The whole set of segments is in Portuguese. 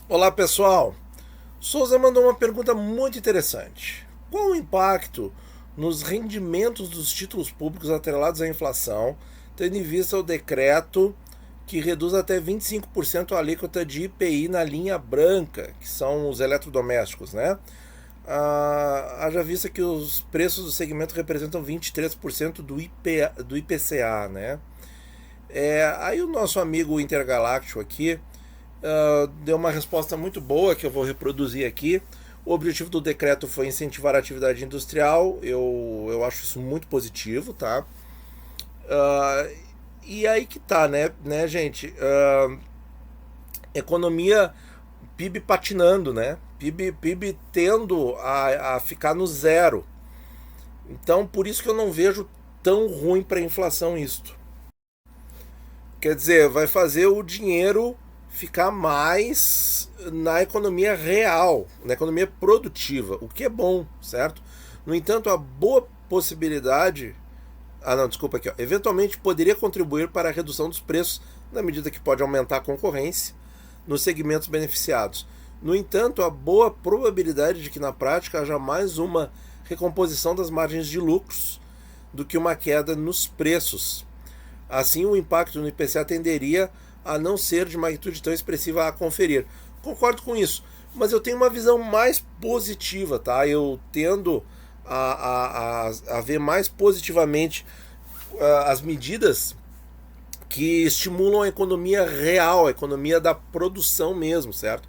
Olá pessoal, Souza mandou uma pergunta muito interessante. Qual o impacto nos rendimentos dos títulos públicos atrelados à inflação, tendo em vista o decreto que reduz até 25% a alíquota de IPI na linha branca, que são os eletrodomésticos, né? Haja vista que os preços do segmento representam 23% do IPCA, né? Aí o nosso amigo intergaláctico aqui deu uma resposta muito boa que eu vou reproduzir aqui. O objetivo do decreto foi incentivar a atividade industrial, eu acho isso muito positivo, tá? Uh, e aí que tá, né gente? Economia, PIB patinando, né? PIB tendo a ficar no zero. Então, por isso que eu não vejo tão ruim para a inflação isto. Quer dizer, vai fazer o dinheiro ficar mais na economia real, na economia produtiva, o que é bom, certo? No entanto, a boa possibilidade. Ah, não, desculpa aqui. Ó. Eventualmente poderia contribuir para a redução dos preços, na medida que pode aumentar a concorrência nos segmentos beneficiados. No entanto, há boa probabilidade de que na prática haja mais uma recomposição das margens de lucros do que uma queda nos preços. Assim, o impacto no IPCA tenderia a não ser de magnitude tão expressiva a conferir. Concordo com isso, mas eu tenho uma visão mais positiva, tá? Eu tendo a ver mais positivamente as medidas que estimulam a economia real, a economia da produção mesmo, certo?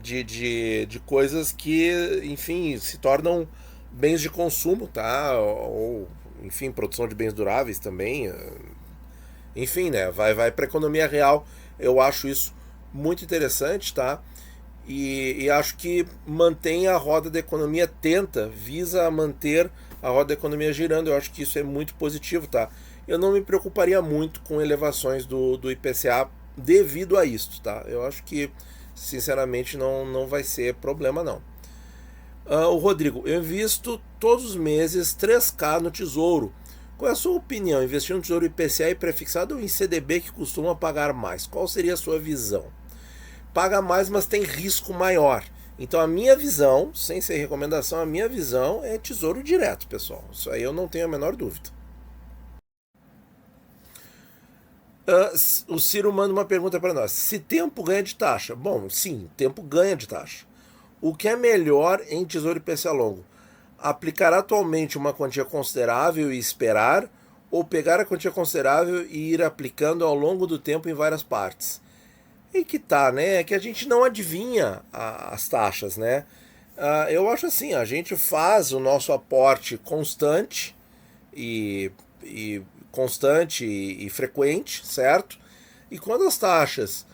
De coisas que, enfim, se tornam bens de consumo, tá? Ou, enfim, produção de bens duráveis também. Enfim, né? Vai para a economia real. Eu acho isso muito interessante, tá? E acho que mantém a roda da economia, visa manter a roda da economia girando. Eu acho que isso é muito positivo, tá? Eu não me preocuparia muito com elevações do IPCA devido a isso, tá? Eu acho que, sinceramente, não vai ser problema, não. O Rodrigo, eu invisto todos os meses 3K no Tesouro. Qual é a sua opinião? Investir no Tesouro IPCA e prefixado ou em CDB que costuma pagar mais? Qual seria a sua visão? Paga mais, mas tem risco maior. Então a minha visão, sem ser recomendação, a minha visão é tesouro direto, pessoal. Isso aí eu não tenho a menor dúvida. O Ciro manda uma pergunta para nós. Se tempo ganha de taxa? Bom, sim, tempo ganha de taxa. O que é melhor em tesouro IPCA longo? Aplicar atualmente uma quantia considerável e esperar, ou pegar a quantia considerável e ir aplicando ao longo do tempo em várias partes? E que tá, né? É que a gente não adivinha as taxas, né? Eu acho assim, a gente faz o nosso aporte constante e constante e frequente, certo? E quando as taxas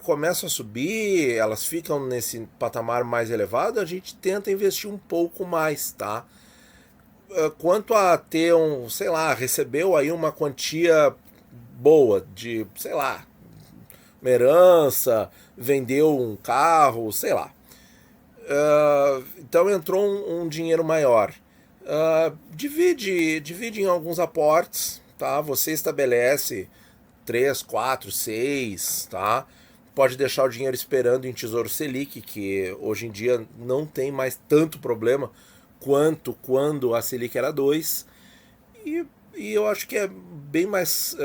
começam a subir, elas ficam nesse patamar mais elevado, a gente tenta investir um pouco mais, tá? Quanto a ter sei lá, recebeu aí uma quantia boa de, sei lá, uma herança, vendeu um carro, sei lá. Então entrou um dinheiro maior. Divide em alguns aportes, tá? Você estabelece 3, 4, 6, tá? Pode deixar o dinheiro esperando em Tesouro Selic, que hoje em dia não tem mais tanto problema quanto quando a Selic era 2. E eu acho que é bem mais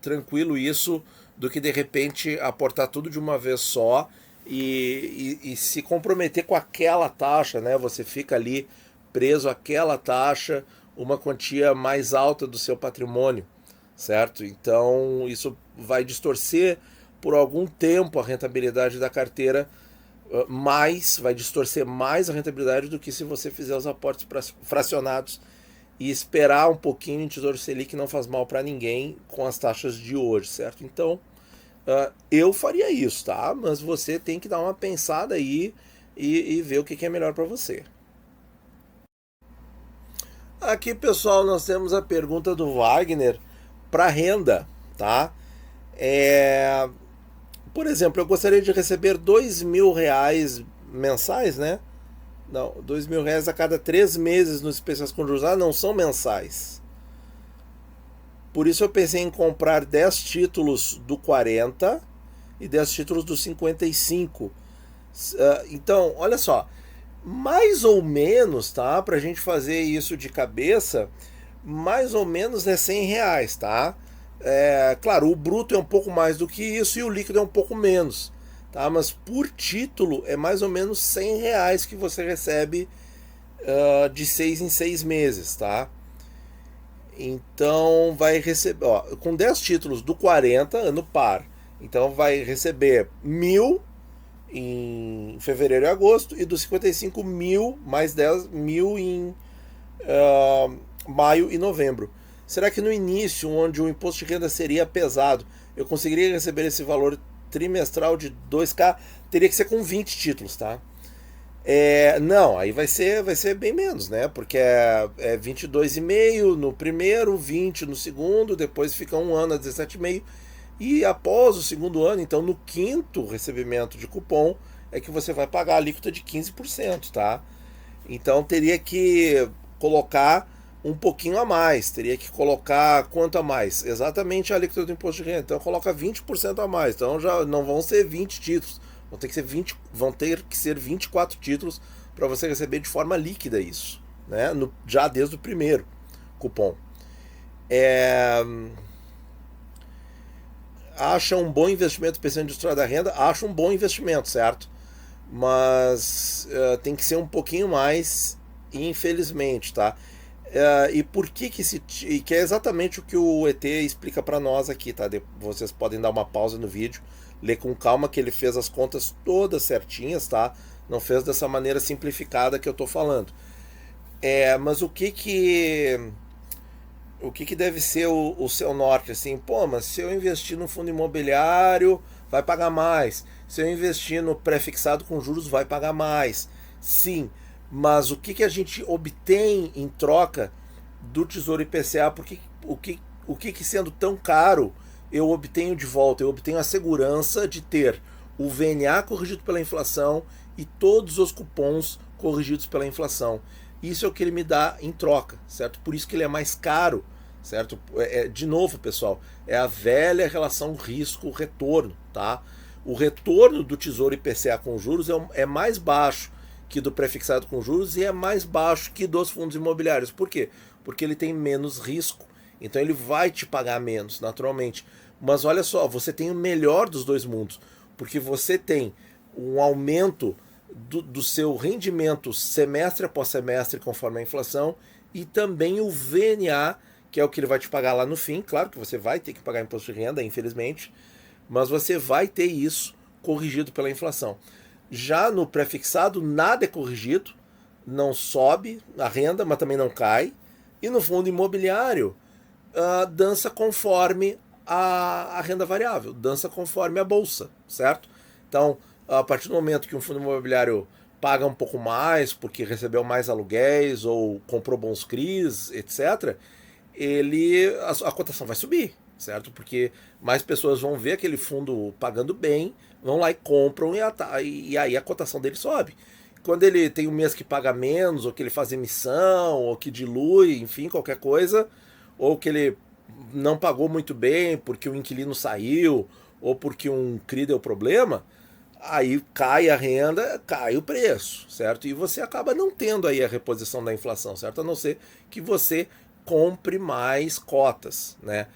tranquilo isso do que de repente aportar tudo de uma vez só e se comprometer com aquela taxa, né? Você fica ali preso àquela taxa, uma quantia mais alta do seu patrimônio, certo? Então isso vai distorcer por algum tempo a rentabilidade da carteira, vai distorcer mais a rentabilidade do que se você fizer os aportes fracionados e esperar um pouquinho em Tesouro Selic não faz mal para ninguém com as taxas de hoje, certo? Então, eu faria isso, tá? Mas você tem que dar uma pensada aí e ver o que é melhor para você. Aqui, pessoal, nós temos a pergunta do Wagner para renda, tá? É, por exemplo, eu gostaria de receber R$ 2.000 mensais, né? Não, R$ 2.000 a cada 3 meses nos especiais com juros. Ah, não são mensais. Por isso eu pensei em comprar 10 títulos do 40 e 10 títulos do 55. Então, olha só, mais ou menos, tá? Pra gente fazer isso de cabeça, mais ou menos é R$ 100, tá? Claro, o bruto é um pouco mais do que isso e o líquido é um pouco menos, tá? Mas por título é mais ou menos R$ 100 que você recebe de 6 em 6 meses, tá? Então vai receber, ó, com 10 títulos do 40, ano par, então vai receber 1.000 em fevereiro e agosto e dos 55 mil mais 10 mil em maio e novembro. Será que no início, onde o imposto de renda seria pesado, eu conseguiria receber esse valor trimestral de 2K? Teria que ser com 20 títulos, tá? Não, aí vai ser bem menos, né? Porque é 22,5 no primeiro, 20 no segundo, depois fica um ano a 17,5. E após o segundo ano, então no quinto recebimento de cupom, é que você vai pagar a alíquota de 15%, tá? Então teria que colocar um pouquinho a mais, teria que colocar quanto a mais? Exatamente a alíquota do imposto de renda. Então coloca 20% a mais. Então já não vão ser 20 títulos, vão ter que ser 24 títulos para você receber de forma líquida isso, né? Já desde o primeiro cupom. Acha um bom investimento pensando em industrial da renda? Acha um bom investimento, certo? Mas tem que ser um pouquinho mais, infelizmente, tá? E por que é exatamente o que o ET explica para nós aqui, tá? Vocês podem dar uma pausa no vídeo, ler com calma que ele fez as contas todas certinhas, tá? Não fez dessa maneira simplificada que eu tô falando. Mas o que deve ser o seu norte, assim? Pô, mas se eu investir no fundo imobiliário, vai pagar mais. Se eu investir no pré-fixado com juros, vai pagar mais. Sim, mas o que a gente obtém em troca do Tesouro IPCA? O que sendo tão caro, eu obtenho de volta? Eu obtenho a segurança de ter o VNA corrigido pela inflação e todos os cupons corrigidos pela inflação. Isso é o que ele me dá em troca, certo? Por isso que ele é mais caro, certo? De novo, pessoal, é a velha relação risco-retorno, tá? O retorno do Tesouro IPCA com juros é mais baixo que do pré-fixado com juros e é mais baixo que dos fundos imobiliários. Por quê? Porque ele tem menos risco. Então ele vai te pagar menos, naturalmente. Mas olha só, você tem o melhor dos dois mundos, porque você tem um aumento do seu rendimento semestre após semestre conforme a inflação e também o VNA, que é o que ele vai te pagar lá no fim. Claro que você vai ter que pagar imposto de renda, infelizmente, mas você vai ter isso corrigido pela inflação. Já no pré-fixado, nada é corrigido, não sobe a renda, mas também não cai. E no fundo imobiliário, dança conforme a renda variável, dança conforme a bolsa, certo? Então, a partir do momento que um fundo imobiliário paga um pouco mais porque recebeu mais aluguéis ou comprou bons CRIs, etc., a cotação vai subir, certo? Porque mais pessoas vão ver aquele fundo pagando bem, vão lá e compram e aí a cotação dele sobe. Quando ele tem um mês que paga menos, ou que ele faz emissão, ou que dilui, enfim, qualquer coisa, ou que ele não pagou muito bem porque o inquilino saiu, ou porque um CRI deu problema, aí cai a renda, cai o preço, certo? E você acaba não tendo aí a reposição da inflação, certo? A não ser que você compre mais cotas, né?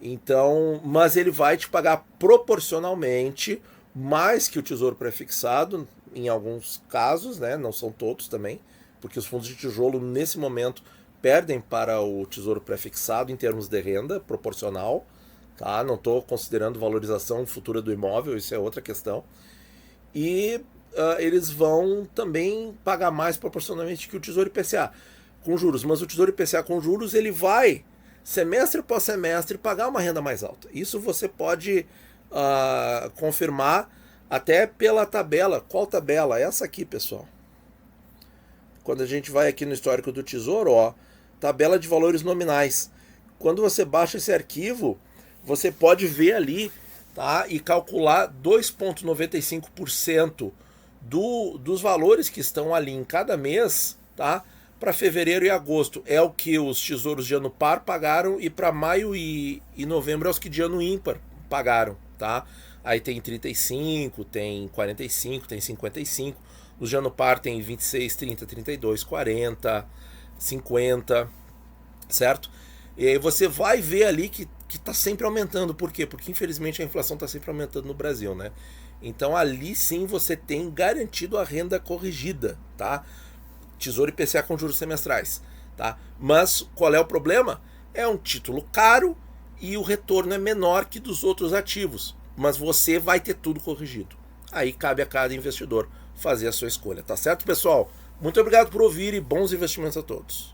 Então, mas ele vai te pagar proporcionalmente mais que o Tesouro Prefixado, em alguns casos, né? Não são todos também, porque os fundos de tijolo nesse momento perdem para o Tesouro Prefixado em termos de renda proporcional, tá? Não estou considerando valorização futura do imóvel, isso é outra questão. E eles vão também pagar mais proporcionalmente que o Tesouro IPCA com juros, mas o Tesouro IPCA com juros ele vai semestre após semestre pagar uma renda mais alta. Isso você pode confirmar até pela tabela. Qual tabela? Essa aqui, pessoal. Quando a gente vai aqui no histórico do Tesouro, ó, tabela de valores nominais. Quando você baixa esse arquivo, você pode ver ali, tá, e calcular 2,95% dos valores que estão ali em cada mês, tá, para fevereiro e agosto. É o que os tesouros de ano par pagaram, e para maio e novembro é os que de ano ímpar pagaram, tá? Aí tem 35, tem 45, tem 55. No Janupar tem 26, 30, 32, 40, 50, certo? E aí você vai ver ali que está sempre aumentando. Por quê? Porque infelizmente a inflação está sempre aumentando no Brasil, né? Então ali sim você tem garantido a renda corrigida, tá? Tesouro IPCA com juros semestrais, tá? Mas qual é o problema? É um título caro e o retorno é menor que dos outros ativos, mas você vai ter tudo corrigido. Aí cabe a cada investidor fazer a sua escolha, tá certo, pessoal? Muito obrigado por ouvir e bons investimentos a todos.